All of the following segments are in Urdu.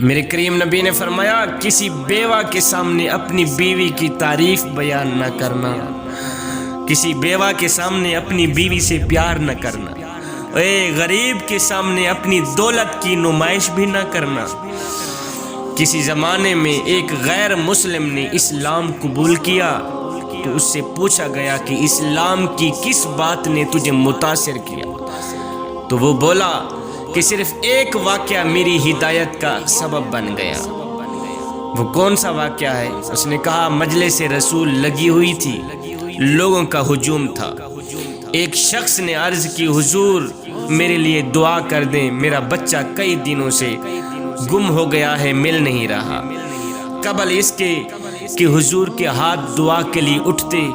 میرے کریم نبی نے فرمایا کسی بیوہ کے سامنے اپنی بیوی کی تعریف بیان نہ کرنا، کسی بیوہ کے سامنے اپنی بیوی سے پیار نہ کرنا، اے غریب کے سامنے اپنی دولت کی نمائش بھی نہ کرنا۔ کسی زمانے میں ایک غیر مسلم نے اسلام قبول کیا تو اس سے پوچھا گیا کہ اسلام کی کس بات نے تجھے متاثر کیا، تو وہ بولا کہ صرف ایک واقعہ میری ہدایت کا سبب بن گیا۔ وہ کون سا واقعہ ہے؟ اس نے کہا مجلس رسول لگی ہوئی تھی، لوگوں کا ہجوم تھا، ایک شخص نے عرض کی حضور میرے لیے دعا کر دیں، میرا بچہ کئی دنوں سے گم ہو گیا ہے، مل نہیں رہا۔ قبل اس کے کہ حضور کے ہاتھ دعا کے لیے اٹھتے،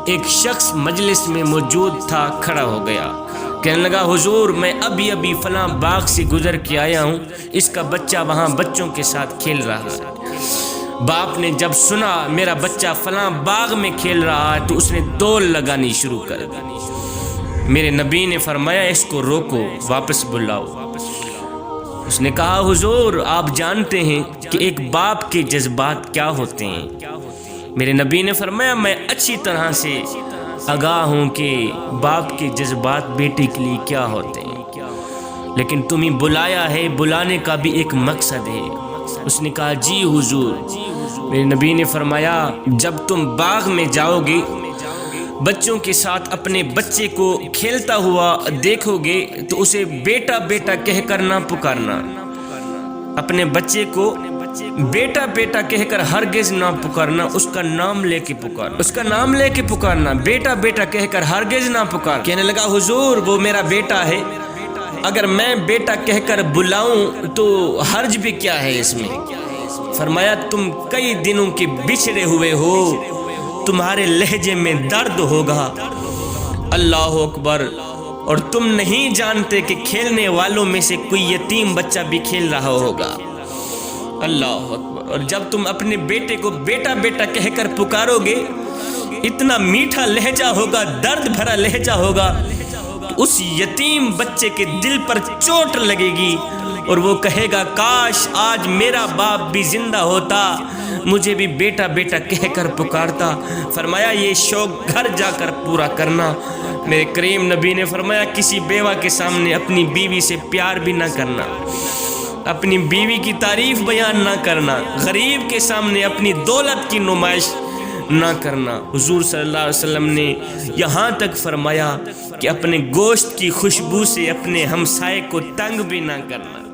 ایک شخص مجلس میں موجود تھا کھڑا ہو گیا، کہنے لگا حضور میں ابھی فلاں باغ سے گزر کے آیا ہوں، اس کا بچہ وہاں بچوں کے ساتھ کھیل رہا ہے۔ باپ نے جب سنا میرا بچہ فلاں باغ میں کھیل رہا ہے تو اس نے دوڑ لگانی شروع کر دی۔ میرے نبی نے فرمایا اس کو روکو، واپس بلاؤ۔ اس نے کہا حضور آپ جانتے ہیں کہ ایک باپ کے جذبات کیا ہوتے ہیں۔ میرے نبی نے فرمایا میں اچھی طرح سے آگاہ ہوں کہ باپ کے جذبات بیٹے کے لیے کیا ہوتے ہیں، لیکن تمہیں بلایا ہے، بلانے کا بھی ایک مقصد ہے۔ اس نے کہا جی حضور۔ میرے نبی نے فرمایا جب تم باغ میں جاؤ گے، بچوں کے ساتھ اپنے بچے کو کھیلتا ہوا دیکھو گے تو اسے بیٹا بیٹا کہہ کر نہ پکارنا، اپنے بچے کو بیٹا بیٹا کہہ کر ہرگز نہ پکارنا، اس کا نام لے کے پکارنا، اس کا نام لے کے پکارنا، بیٹا بیٹا کہہ کر ہرگز نہ پکار۔ کہنے لگا حضور وہ میرا بیٹا ہے، اگر میں بیٹا کہہ کر بلاؤں تو حرج بھی کیا ہے اس میں؟ فرمایا تم کئی دنوں کے بچھڑے ہوئے ہو، تمہارے لہجے میں درد ہوگا۔ اللہ اکبر۔ اور تم نہیں جانتے کہ کھیلنے والوں میں سے کوئی یتیم بچہ بھی کھیل رہا ہوگا۔ اللہ اکبر۔ اور جب تم اپنے بیٹے کو بیٹا بیٹا کہہ کر پکارو گے، اتنا میٹھا لہجہ ہوگا، درد بھرا لہجہ ہوگا، اس یتیم بچے کے دل پر چوٹ لگے گی اور وہ کہے گا کاش آج میرا باپ بھی زندہ ہوتا، مجھے بھی بیٹا بیٹا کہہ کر پکارتا۔ فرمایا یہ شوق گھر جا کر پورا کرنا۔ میرے کریم نبی نے فرمایا کسی بیوہ کے سامنے اپنی بیوی سے پیار بھی نہ کرنا، اپنی بیوی کی تعریف بیان نہ کرنا، غریب کے سامنے اپنی دولت کی نمائش نہ کرنا۔ حضور صلی اللہ علیہ وسلم نے یہاں تک فرمایا کہ اپنے گوشت کی خوشبو سے اپنے ہمسائے کو تنگ بھی نہ کرنا۔